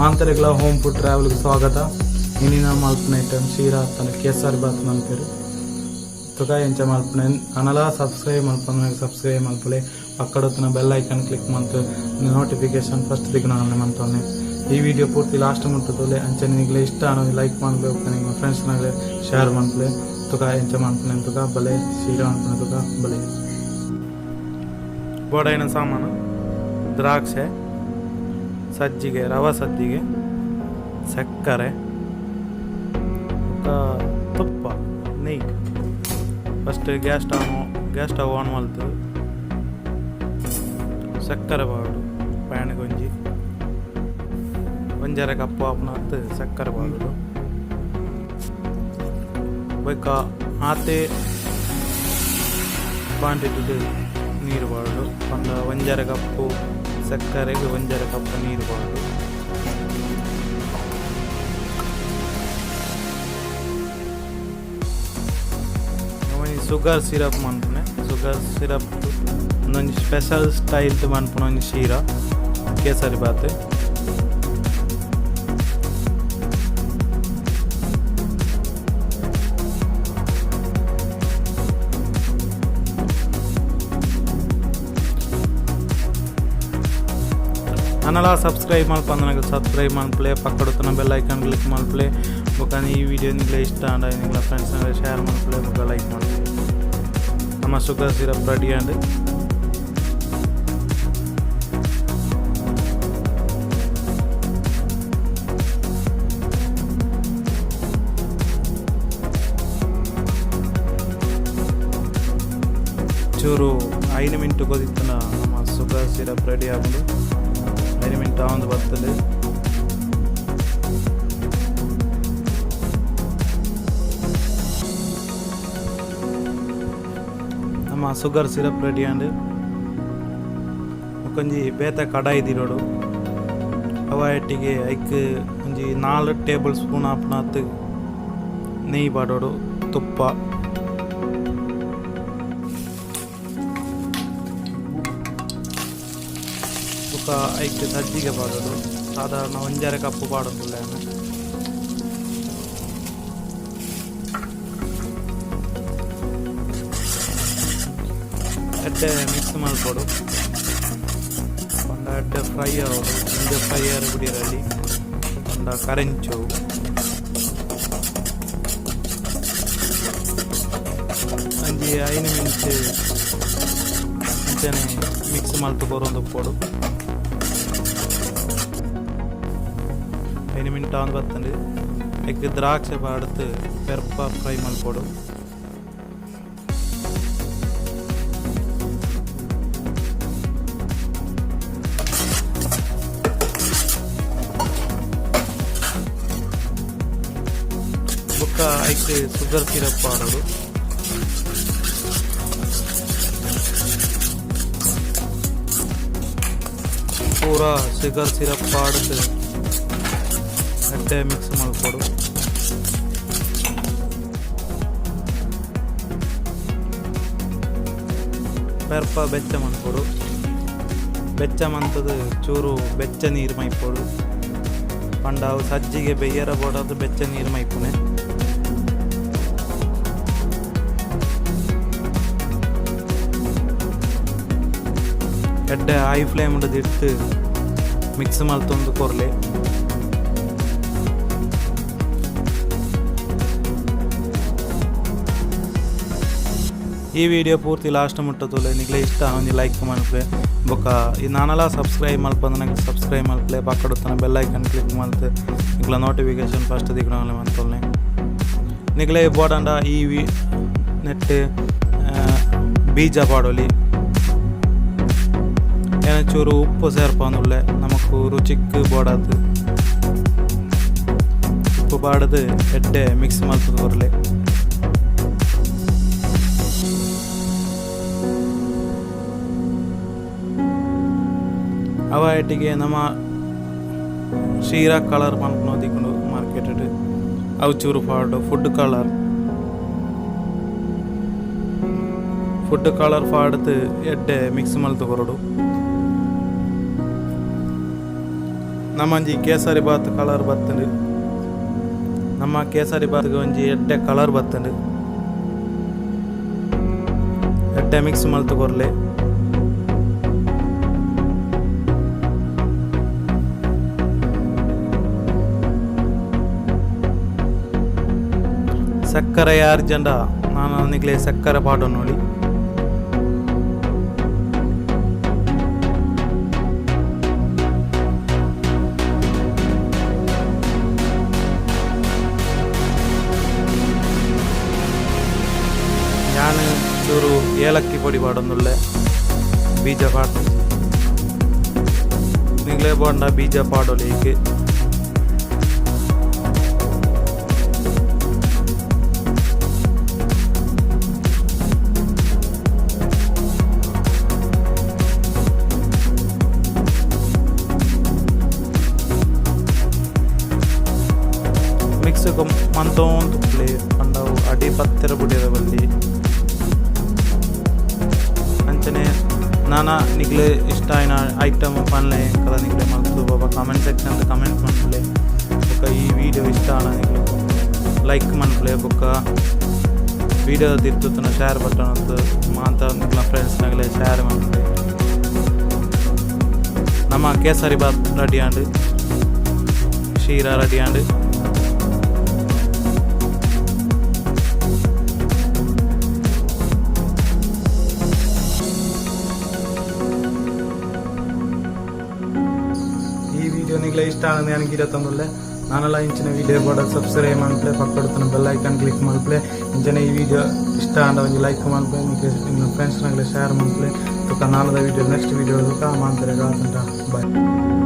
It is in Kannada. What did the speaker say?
Mangalore home food travel swagata. Inina malpne item Kshira and Kesari Bath malperu. Toka encha malpne anala subscribe malpane subscribe malpale akkadotna bell icon click malpe notification first dignanne malpane. This video purti last muttadole ancha nigle ishtano like malpe okkani ma friends nagle share malpe toka encha malpane toka bale Kshira malpane toka bale. Bodaina samana द्राक्षे सज्जिगे रवा सज्जिगे सक्करे तुप्प नेय्यि फस्ट गैस स्टव आन मल्तु सक्करे पाउडर पैन गोंजि ಒಂಜರೆ ಕಪ್ ಆಪುನಾತ್ ಸಕ್ಕರೆ ಪಾವುಡರ್ ಬೊಕ್ಕ ಆತೆ ಕ್ವಾಂಟಿಟಿ ನೀರು ಪಾವುಡರ್ ಪಂಡ ಒಂಜರೆ ಕಪ್ ಸಕ್ಕರೆಗೆ ಒಂಜರೆ ಕಪ್ ನೀರು ಪಾವುಡರ್ ಶುಗರ್ ಸಿರಪ್ ಮನ್ಪುನೆ ಶುಗರ್ ಸಿರಪ್ ಒಂದೊಂದು ಸ್ಪೆಷಲ್ ಸ್ಟೈಲ್ ಮನ್ಪುನ ಒಂದು ಕ್ಷೀರ ಕೇಸರಿ ಬಾತ್ అనలా సబ్స్క్రైబ్ ಮಾಡ್ಕೊಂಡಾಗ ಸಬ್ಸ್ಕ್ರೈಬ್ ಮಾಡ್ಕೊಳ್ಳಿ ಪಕ್ಕದೊತ್ತನ ಬೆಲ್ ಐಕಾನ್ ಕ್ಲಿಕ್ ಮಾಡ್ಕೊಳ್ಳಿ ಬೊಕ್ಕ ಈ ವಿಡಿಯೋ ನಿಮಗೆ ಇಷ್ಟ ಆದ್ರೆ ನಿಮ್ಮ ಫ್ರೆಂಡ್ಸ್ ಜೊತೆ ಶೇರ್ ಮಾಡ್ಕೊಳ್ಳಿ ಬೊಕ್ಕ ಲೈಕ್ ಮಾಡ್ಕೊಳ್ಳಿ ನಮ್ಮ ಶುಗರ್ ಸಿರಪ್ ರೆಡಿ ಆಗಿದೆ ಚೂರು 5 ಮಿನಿಟ್ ಕೊದಿತ್ತನ ನಮ್ಮ ಶುಗರ್ ಸಿರಪ್ ರೆಡಿ ಆಗಿದೆ 5 ಮಿನಿಟ್ ಆವಂದು ಬರ್ತದೆ ನಮ್ಮ ಶುಗರ್ ಸಿರಪ್ ರೆಡಿ ಆಂಡ್ ಒಂಜಿ ಬೇತೆ ಕಡಾಯಿ ದಿರೋಡು ಅವ ಎಟ್ಟಿಗೆ ಐಕ್ ಒಂಜಿ 4 ಟೇಬಲ್ ಸ್ಪೂನ್ ಆಪುನಾತ್ ನೆಯ್ಯಿ ಪಾಡೋಡು ತುಪ್ಪ ಐಕ್ ಸಜ್ಜಿಗೆ ಪಾಡೋದು ಸಾಧಾರಣ ಒಂಜರೆ ಕಪ್ಪು ಪಾಡೋದಿಲ್ಲ ಎಡ್ಡೆ ಮಿಕ್ಸ್ ಮಾಡ್ಕೊಡು ಒಂದು ಎಡ್ಡೆ ಫ್ರೈ ಆಗೋದು ಒಂದೇ ಫ್ರೈ ಆರು ಬಿಡಿರಲ್ಲಿ ಒಂದು ಕರೆಂಚು ಒಂಜಿ 5 ಮಿನಿಟ್ ಮುಂಚೆನೆ ಮಿಕ್ಸ್ ಮಲ್ತು ಬರೋದು ಕೊಡು 5 ಮಿನಿಟ್ ಆನ್ ಬರ್ತಂಡು ಎಗ್ ದ್ರಾಕ್ಷೆ ಪಾಡ್ದು ಪೆರ್ಪ ಫ್ರೈ ಮಲ್ಕೊಡು ಬೊಕ್ಕ ಐಕ್ ಶುಗರ್ ಸಿರಪ್ ಪಾಡೋದು ಪೂರಾ ಶುಗರ್ ಸಿರಪ್ ಪಾಡ್ದು ಎಡ್ಡೆ ಮಿಕ್ಸ್ ಮಾಡ್ಕೊಡು ಪೆರ್ಪ ಬೆಚ್ಚ ಮಾಡ್ಕೊಡು ಬೆಚ್ಚ ಮಂತದು ಚೂರು ಬೆಚ್ಚ ನೀರು ಮೈಪೋಡು ಪಂಡ ಅವು ಸಜ್ಜಿಗೆ ಬೆಯ್ಯರ ಬೋಡದು ಬೆಚ್ಚ ನೀರು ಮೈಪುನೆ ಎಡ್ಡೆ ಹೈ ಫ್ಲೇಮ್ ಇಟ್ಟು ಮಿಕ್ಸ್ ಮಲ್ತೊಂದು ಕೊರ್ಲೆ ಈ ವಿಡಿಯೋ ಪೂರ್ತಿ ಲಾಸ್ಟ್ ಮುಟ್ಟತೋಲೆ ನಿಗ್ಲೆ ಇಷ್ಟ ಒಂದು ಲೈಕ್ ಮಾಡ್ಕೊಳ್ಳಿ ಬೊಕ್ಕ ಈ ನಾನೆಲ್ಲ ಸಬ್ಸ್ಕ್ರೈಬ್ ಮಾಡ್ಕೊಂಡು ನನಗೆ ಸಬ್ಸ್ಕ್ರೈಬ್ ಮಾಡ್ಕೊಳ್ಳಿ ಪಕ್ಕದೊತ್ತನ ಬೆಲ್ ಐಕನ್ ಕ್ಲಿಕ್ ಮಾಡ್ತೆ ನಿಗ್ಲ ನೋಟಿಫಿಕೇಶನ್ ಫಸ್ಟ್ ದಿಗ್ನಾಲೆ ಮಾಡ್ಕೊಳ್ಳಿ ನಿಗ್ಲೆ ಬೋಡಂಡ ಈ ನೆಟ್ ಬೀಜ ಪಾಡೋಲಿ ಏನಚೂರು ಉಪ್ಪು ಸೇರ್ಪಂದುಳ್ಳೆ ನಮಕು ರುಚಿಕ್ ಬೋಡಾದು ಉಪ್ಪು ಪಾಡದು ಎಡ್ಡೆ ಮಿಕ್ಸ್ ಮಾಡ್ತದೆ ಬರಲಿ ಅವ ಎಟ್ಟಿಗೆ ನಮ್ಮ ಕ್ಷೀರ ಕಲರ್ ಮನ್ಪುನೋದಿಕೊಂಡು ಮಾರ್ಕೆಟೆಡ್ ಅವು ಚೂರು ಪಾಡು ಫುಡ್ ಕಲರ್ ಪಾಡ್ದು ಎಡ್ಡೆ ಮಿಕ್ಸ್ ಮಲ್ತು ಕೊರಡು ನಮ್ಮಂಜಿ ಕೇಸರಿ ಬಾತ್ ಕಲರ್ ಬತ್ತಂಡು ನಮ್ಮ ಕೇಸರಿ ಬಾತ್ಗೆ ಒಂಜಿ ಎಡ್ಡೆ ಕಲರ್ ಬತ್ತಂಡು ಎಡ್ಡೆ ಮಿಕ್ಸ್ ಮಲ್ತು ಕೊರ್ಲೆ ಸಕ್ಕರೆ ಯಾರು ಜಂಡ ನಾನು ನಿಗ್ಲೆ ಸಕ್ಕರೆ ಪಾಡು ನೋಡಿ ഞാൻ ಚೂರು ಏಲಕ್ಕಿ ಪೊಡಿ ಪಾಡೊಂದುಲ್ಲೆ ಬೀಜ ಪಾಡು ನಿಗ್ಲೆ ಬೋಂಡ ಬೀಜ ಪಾಡೋಲಿಕ್ಕೆ ಮಿಕ್ಸ್ ಮಂತೋಂದು ಪ್ಲೇ ಪಂಡವು ಅಡಿ ಪತ್ತರ ಬುಡಿಯದ ಬಲ್ಲಿ ಅಂಚನೆ ನಾನಾ ನಿಗ್ಲೆ ಇಷ್ಟ ಆಯ್ನ ಐಟಮ್ ಪನ್ಲೆ ಕಲ ನಿಗ್ಲೆ ಮಲ್ತು ಬಾಬಾ ಕಾಮೆಂಟ್ ಸೆಕ್ಷನ್ ಅಂತ ಕಮೆಂಟ್ ಮಾಡ್ಲೆ ಬೊಕ್ಕ ಈ ವಿಡಿಯೋ ಇಷ್ಟ ಆನ ನಿಗ್ಲು ಲೈಕ್ ಮಾಡ್ಲೆ ಬೊಕ್ಕ ವಿಡಿಯೋ ತಿರ್ತುತ್ತನ ಶೇರ್ ಬಟನ್ ಅಂತ ಮಾತ ನಿಗ್ಲ ಫ್ರೆಂಡ್ಸ್ನಾಗಲೇ ಶೇರ್ ಮಾಡ್ಲೆ ನಮ್ಮ kesari bath ready and Ksheera ready and ನಿಗ್ಲೆ ಇಷ್ಟ ಆನಂದ ನನಗೆ ಇರತ್ತಂದ್ರೆ ನಾನೆಲ್ಲ ಇಂಚಿನ ವಿಡಿಯೋ ಕೂಡ ಸಬ್ಸ್ಕ್ರೈಬ್ ಮಾಡ್ಲೆ ಪಕ್ಕಡುತ್ತನ ಬೆಲ್ ಐಕಾನ್ ಕ್ಲಿಕ್ ಮಾಡ್ಲೆ ಇಂಚಿನ ಈ ವಿಡಿಯೋ ಇಷ್ಟ ಆಂಡ ಒಂದು ಲೈಕ್ ಮಾಡ್ಲೆ ನಿಮ್ಮ ಫ್ರೆಂಡ್ಸ್ನಾಗಲೇ ಶೇರ್ ಮಾಡ್ಲೆ ತುಕ ನಾನದ ವಿಡಿಯೋ ನೆಕ್ಸ್ಟ್ ವಿಡಿಯೋ ಮಾಡ್ತಾರೆ ಬಾಯ್.